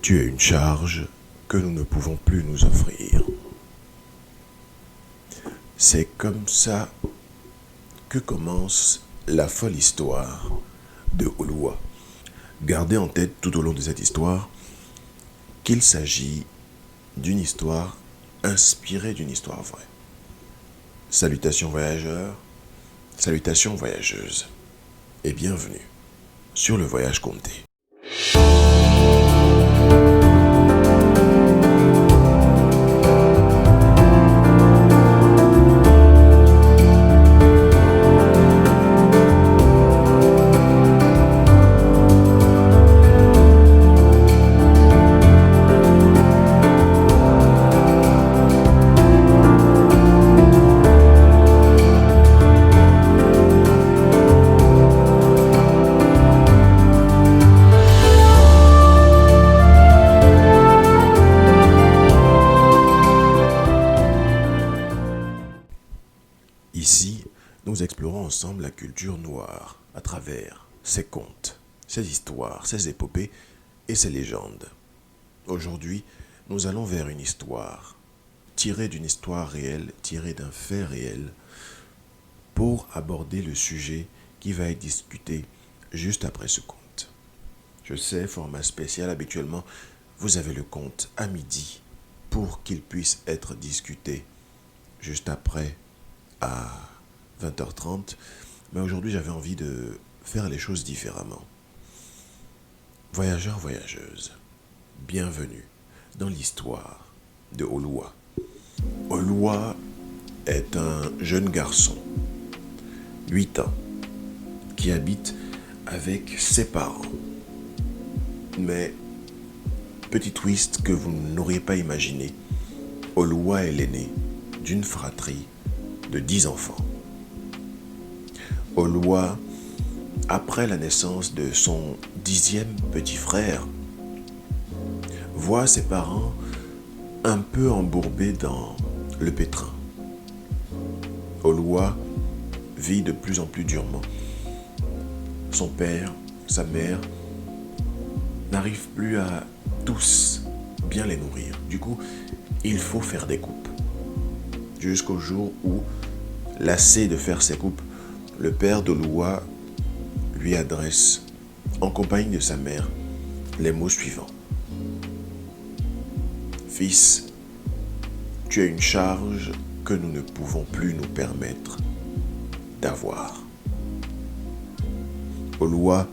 Tu es une charge que nous ne pouvons plus nous offrir. C'est comme ça que commence la folle histoire de Oluwa. Gardez en tête tout au long de cette histoire qu'il s'agit d'une histoire inspirée d'une histoire vraie. Salutations voyageurs, salutations voyageuses, et bienvenue sur le voyage Conté. Ici, nous explorons ensemble la culture noire à travers ses contes, ses histoires, ses épopées et ses légendes. Aujourd'hui, nous allons vers une histoire, tirée d'une histoire réelle, tirée d'un fait réel, pour aborder le sujet qui va être discuté juste après ce conte. Je sais, format spécial, habituellement, vous avez le conte à midi pour qu'il puisse être discuté juste après à 20h30, mais aujourd'hui j'avais envie de faire les choses différemment. Voyageurs, voyageuses, bienvenue dans l'histoire de Oluwa. Oluwa est un jeune garçon, 8 ans, qui habite avec ses parents. Mais, petit twist que vous n'auriez pas imaginé, Oluwa est l'aîné d'une fratrie de 10 enfants. Oluwa, après la naissance de son 10e petit frère, voit ses parents un peu embourbés dans le pétrin. Oluwa vit de plus en plus durement. Son père, sa mère, n'arrivent plus à tous bien les nourrir. Du coup, il faut faire des coupes. Jusqu'au jour où, lassé de faire ses coupes, le père d'Oluwa lui adresse, en compagnie de sa mère, les mots suivants. « Fils, tu es une charge que nous ne pouvons plus nous permettre d'avoir. » Oluwa,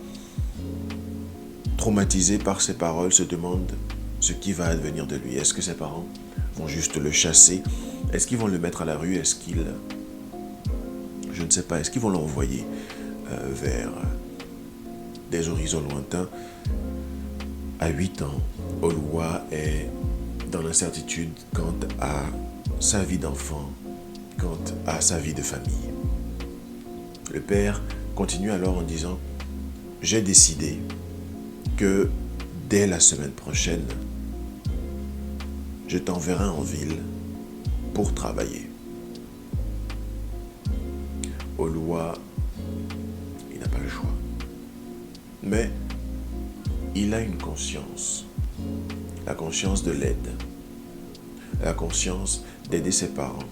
traumatisé par ces paroles, se demande ce qui va advenir de lui. Est-ce que ses parents vont juste le chasser? Est-ce qu'ils vont le mettre à la rue? Est-ce qu'ils... Je ne sais pas. Est-ce qu'ils vont l'envoyer vers des horizons lointains? À 8 ans, Oluwa est dans l'incertitude quant à sa vie d'enfant, quant à sa vie de famille. Le père continue alors en disant « J'ai décidé que dès la semaine prochaine, je t'enverrai en ville pour travailler. » Oluwa, il n'a pas le choix. Mais il a une conscience, la conscience de l'aide, la conscience d'aider ses parents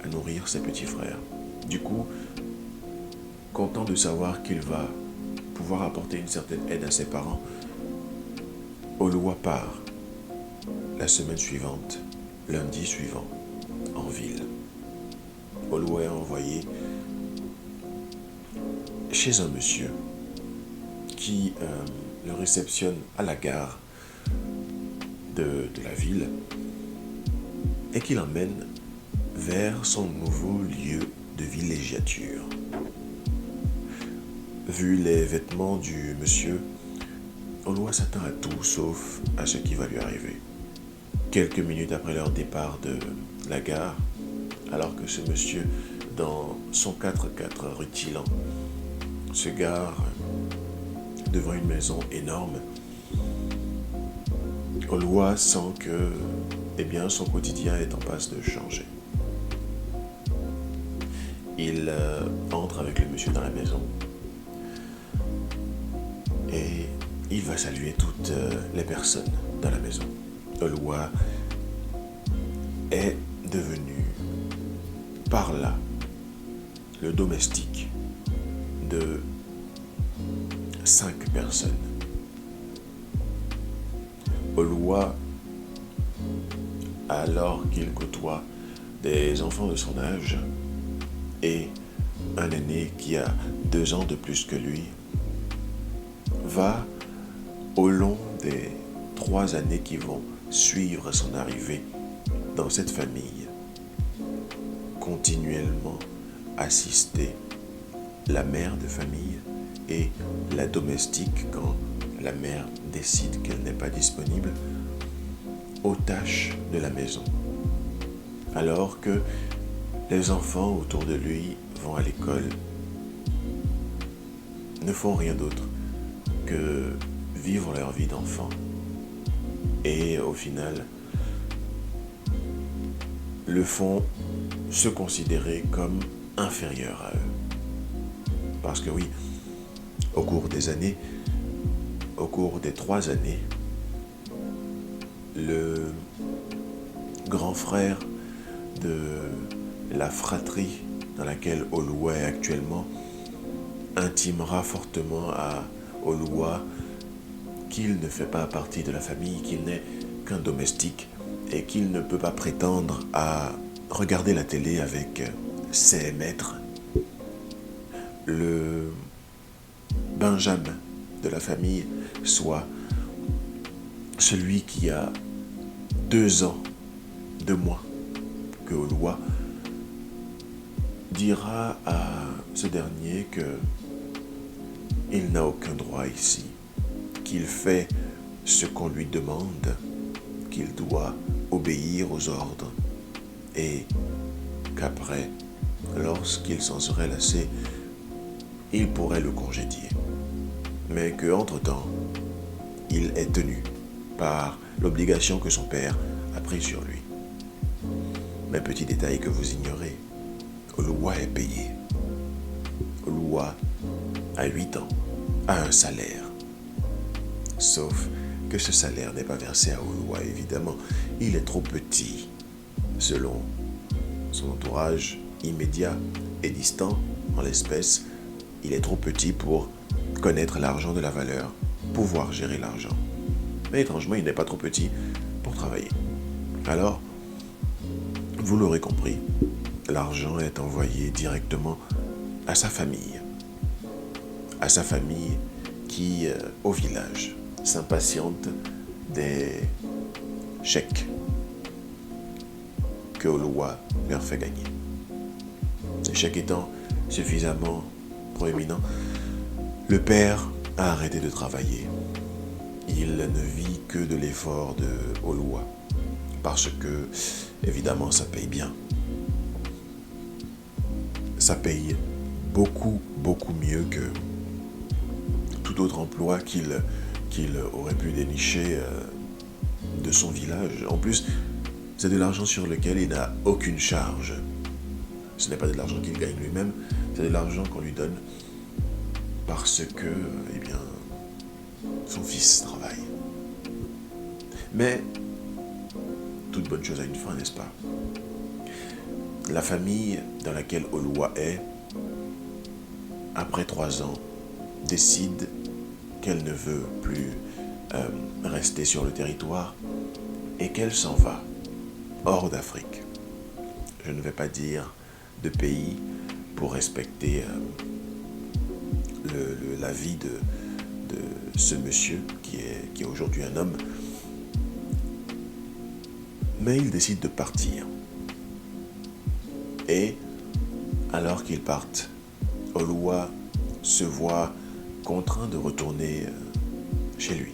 à nourrir ses petits frères. Du coup, content de savoir qu'il va pouvoir apporter une certaine aide à ses parents, Oluwa part la semaine suivante, lundi suivant, en ville. Oluwa est envoyé chez un monsieur qui le réceptionne à la gare de la ville et qui l'emmène vers son nouveau lieu de villégiature. Vu les vêtements du monsieur, Oluwa s'attend à tout sauf à ce qui va lui arriver. Quelques minutes après leur départ de la gare, alors que ce monsieur, dans son 4x4 rutilant, se gare devant une maison énorme, Oluwa sent que son quotidien est en passe de changer. Il entre avec le monsieur dans la maison et il va saluer toutes les personnes dans la maison. Oloua est devenu par là le domestique de 5 personnes. Oloua, alors qu'il côtoie des enfants de son âge et un aîné qui a 2 ans de plus que lui, va, au long des 3 années qui vont suivre son arrivée dans cette famille, continuellement assister la mère de famille et la domestique quand la mère décide qu'elle n'est pas disponible aux tâches de la maison. Alors que les enfants autour de lui vont à l'école, ne font rien d'autre que vivre leur vie d'enfant et au final le font se considérer comme inférieurs à eux. Parce que oui, au cours des années, au cours des 3 années, le grand frère de la fratrie dans laquelle Oloua est actuellement intimera fortement à Oloua qu'il ne fait pas partie de la famille, qu'il n'est qu'un domestique et qu'il ne peut pas prétendre à regarder la télé avec ses maîtres. Le Benjamin de la famille, soit celui qui a 2 ans de moins que Oloua, dira à ce dernier que il n'a aucun droit ici, qu'il fait ce qu'on lui demande, qu'il doit obéir aux ordres et qu'après, lorsqu'il s'en serait lassé, il pourrait le congédier. Mais qu'entre-temps, il est tenu par l'obligation que son père a prise sur lui. Mais petit détail que vous ignorez, Oloua est payé. Oloua, à 8 ans, a un salaire. Sauf que ce salaire n'est pas versé à Oloua, évidemment. Il est trop petit, selon son entourage immédiat et distant, en l'espèce. Il est trop petit pour connaître l'argent de la valeur, pouvoir gérer l'argent. Mais étrangement, il n'est pas trop petit pour travailler. Alors, vous l'aurez compris, l'argent est envoyé directement à sa famille. À sa famille qui, au village, s'impatiente des chèques que Oloua leur fait gagner. Ces chèques étant suffisamment proéminents, le père a arrêté de travailler. Il ne vit que de l'effort de Oloua, parce que, évidemment, ça paye bien. Ça paye beaucoup, beaucoup mieux que tout autre emploi qu'il aurait pu dénicher de son village. En plus, c'est de l'argent sur lequel il n'a aucune charge. Ce n'est pas de l'argent qu'il gagne lui-même, c'est de l'argent qu'on lui donne parce que, eh bien, son fils travaille. Mais toute bonne chose a une fin, n'est-ce pas? La famille dans laquelle Oloua est, après 3 ans, décide qu'elle ne veut plus rester sur le territoire et qu'elle s'en va hors d'Afrique. Je ne vais pas dire de pays pour respecter la vie de ce monsieur qui est aujourd'hui un homme. Mais il décide de partir. Et alors qu'ils partent, Oloua se voit contraint de retourner chez lui.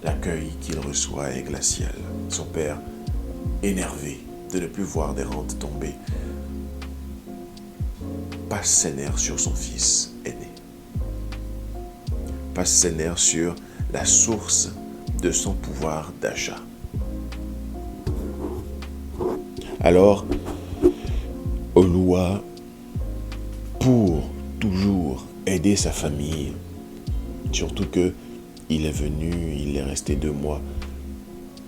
L'accueil qu'il reçoit est glacial. Son père, énervé de ne plus voir des rentes tomber, passe ses nerfs sur son fils aîné. Passe ses nerfs sur la source de son pouvoir d'achat. Alors, Oloua, pour toujours aider sa famille, surtout que il est venu, il est resté 2 mois.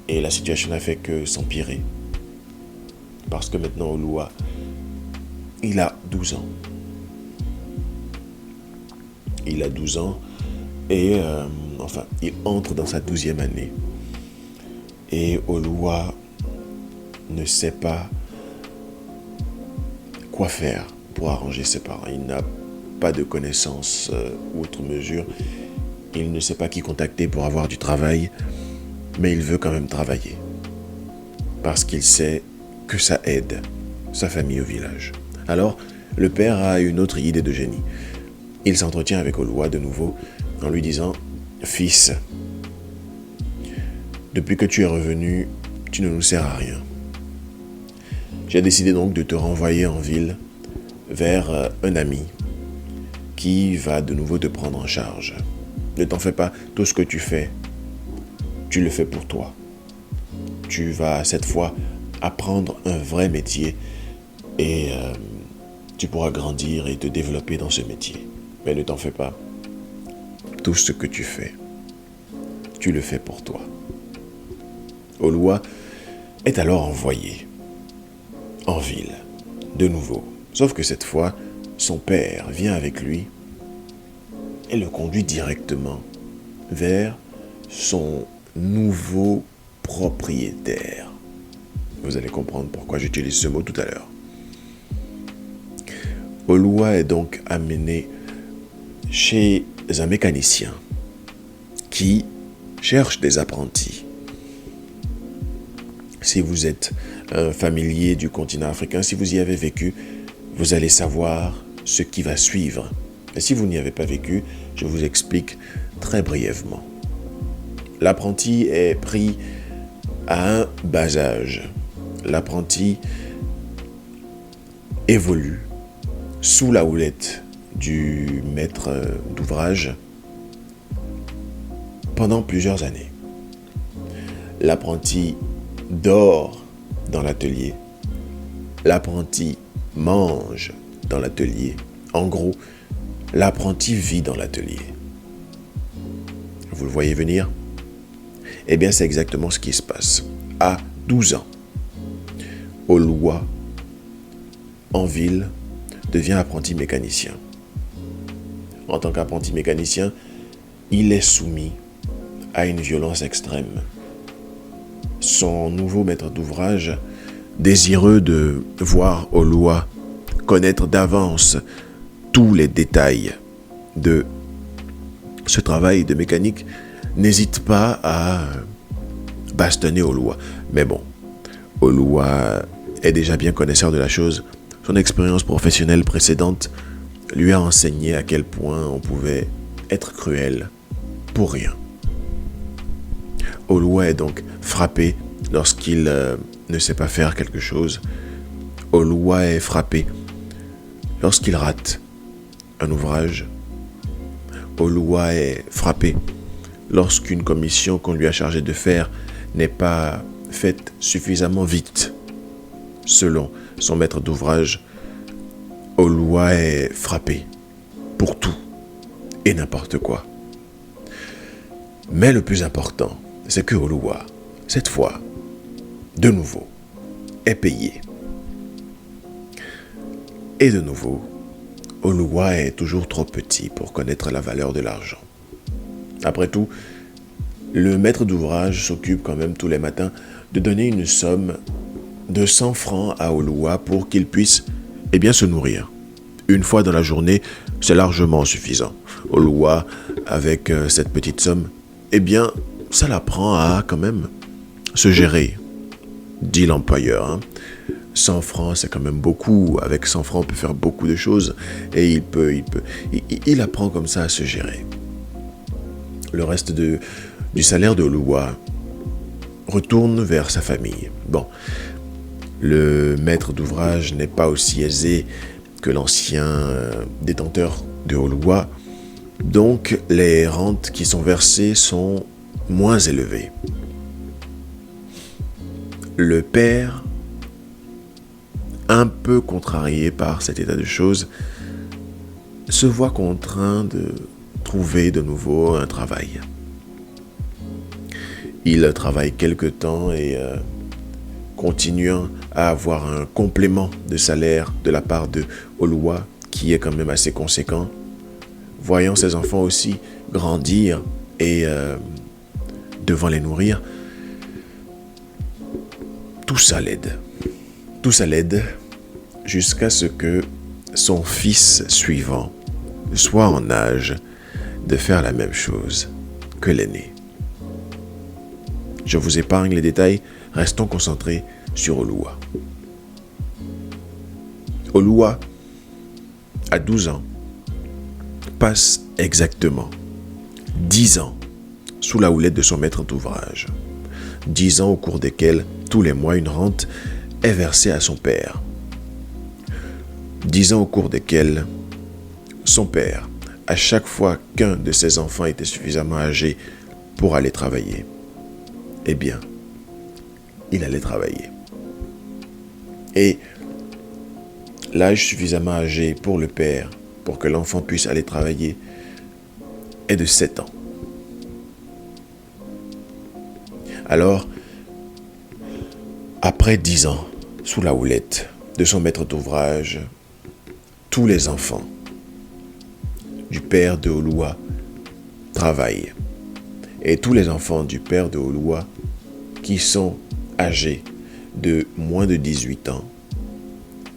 Et la situation n'a fait que s'empirer. Parce que maintenant, Oluwa, il a 12 ans. Il a 12 ans et il entre dans sa 12e année. Et Oluwa ne sait pas quoi faire pour arranger ses parents. Il n'a pas de connaissances outre mesure. Il ne sait pas qui contacter pour avoir du travail, mais il veut quand même travailler. Parce qu'il sait que ça aide sa famille au village. Alors, le père a une autre idée de génie. Il s'entretient avec Oluwa de nouveau en lui disant « Fils, depuis que tu es revenu, tu ne nous sers à rien. J'ai décidé donc de te renvoyer en ville vers un ami qui va de nouveau te prendre en charge. Ne t'en fais pas, tout ce que tu fais, tu le fais pour toi. Tu vas cette fois apprendre un vrai métier et tu pourras grandir et te développer dans ce métier. Mais ne t'en fais pas, tout ce que tu fais, tu le fais pour toi. » Oluwa est alors envoyé en ville, de nouveau. Sauf que cette fois, son père vient avec lui et le conduit directement vers son nouveau propriétaire. Vous allez comprendre pourquoi j'utilise ce mot tout à l'heure. Oluwa est donc amené chez un mécanicien qui cherche des apprentis. Si vous êtes un familier du continent africain, si vous y avez vécu, vous allez savoir ce qui va suivre. Et si vous n'y avez pas vécu, je vous explique très brièvement. L'apprenti est pris à un bas âge. L'apprenti évolue sous la houlette du maître d'ouvrage pendant plusieurs années. L'apprenti dort dans l'atelier. L'apprenti mange dans l'atelier. En gros, l'apprenti vit dans l'atelier. Vous le voyez venir? Eh bien, c'est exactement ce qui se passe. À 12 ans, Oluwa, en ville, devient apprenti mécanicien. En tant qu'apprenti mécanicien, il est soumis à une violence extrême. Son nouveau maître d'ouvrage, désireux de voir Oluwa connaître d'avance tous les détails de ce travail de mécanique, n'hésite pas à bastonner Oluwa. Mais bon, Oluwa est déjà bien connaisseur de la chose. Son expérience professionnelle précédente lui a enseigné à quel point on pouvait être cruel pour rien. Oluwa est donc frappé lorsqu'il ne sait pas faire quelque chose. Oluwa est frappé lorsqu'il rate un ouvrage. Oluwa est frappé lorsqu'une commission qu'on lui a chargé de faire n'est pas faite suffisamment vite. Selon son maître d'ouvrage, Oluwa est frappé pour tout et n'importe quoi. Mais le plus important, c'est que Oluwa, cette fois, de nouveau, est payé. Et de nouveau, Oluwa est toujours trop petit pour connaître la valeur de l'argent. Après tout, le maître d'ouvrage s'occupe quand même tous les matins de donner une somme de 100 francs à Oluwa pour qu'il puisse se nourrir. Une fois dans la journée, c'est largement suffisant. Oluwa, avec cette petite somme, ça l'apprend à quand même se gérer, dit l'employeur. 100 francs, c'est quand même beaucoup. Avec 100 francs, on peut faire beaucoup de choses. Et il apprend comme ça à se gérer. Le reste du salaire de Oluwa retourne vers sa famille. Bon, le maître d'ouvrage n'est pas aussi aisé que l'ancien détenteur de Oluwa. Donc, les rentes qui sont versées sont moins élevées. Le père, un peu contrarié par cet état de choses, se voit contraint de trouver de nouveau un travail. Il travaille quelque temps et continuant à avoir un complément de salaire de la part de Oluwa qui est quand même assez conséquent. Voyant ses enfants aussi grandir et devant les nourrir, tout ça l'aide. Tout ça l'aide jusqu'à ce que son fils suivant soit en âge de faire la même chose que l'aîné. Je vous épargne les détails, restons concentrés sur Oluwa. Oluwa, à 12 ans, passe exactement 10 ans sous la houlette de son maître d'ouvrage. 10 ans au cours desquels, tous les mois, une rente est versée à son père. 10 ans au cours desquels, son père, à chaque fois qu'un de ses enfants était suffisamment âgé pour aller travailler, eh bien, il allait travailler. Et l'âge suffisamment âgé pour le père, pour que l'enfant puisse aller travailler, est de 7 ans. Alors, après 10 ans, sous la houlette de son maître d'ouvrage, tous les enfants du père de Oluwa travaillent. Et tous les enfants du père de Oluwa qui sont âgés de moins de 18 ans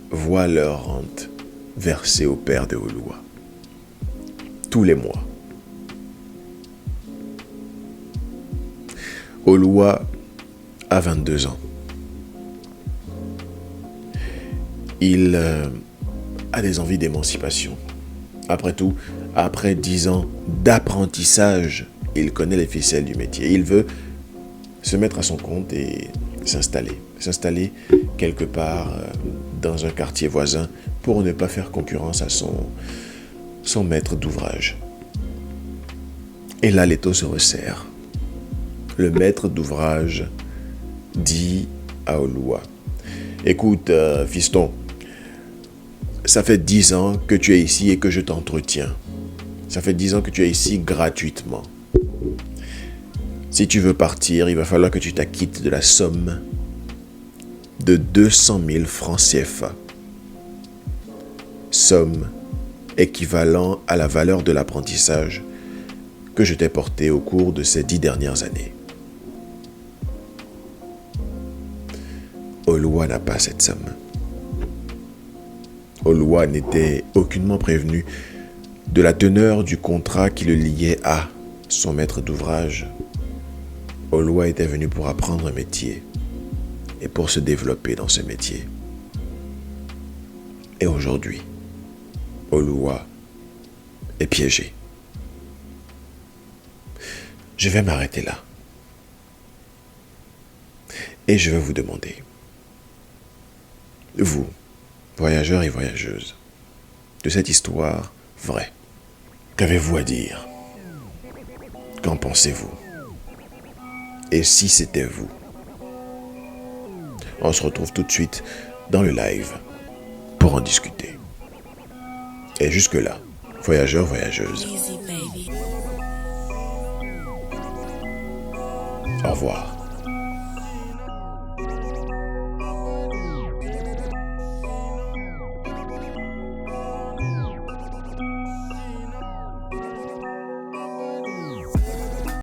voient leur rente versée au père de Oluwa tous les mois. Oluwa a 22 ans. Il a des envies d'émancipation. Après tout, après 10 ans d'apprentissage, il connaît les ficelles du métier. Il veut se mettre à son compte et s'installer quelque part dans un quartier voisin pour ne pas faire concurrence à son maître d'ouvrage. Et là, l'étau se resserre. Le maître d'ouvrage dit à Oluwa: écoute, fiston, ça fait 10 ans que tu es ici et que je t'entretiens. Ça fait 10 ans que tu es ici gratuitement. Si tu veux partir, il va falloir que tu t'acquittes de la somme de 200 000 francs CFA. Somme équivalent à la valeur de l'apprentissage que je t'ai porté au cours de ces 10 dernières années. Oluwa n'a pas cette somme. Oluwa n'était aucunement prévenu de la teneur du contrat qui le liait à son maître d'ouvrage. Oluwa était venu pour apprendre un métier et pour se développer dans ce métier. Et aujourd'hui, Oluwa est piégé. Je vais m'arrêter là. Et je vais vous demander, vous, voyageurs et voyageuses, de cette histoire vraie, qu'avez-vous à dire? Qu'en pensez-vous? Et si c'était vous? On se retrouve tout de suite dans le live pour en discuter. Et jusque-là, voyageurs, voyageuses, au revoir.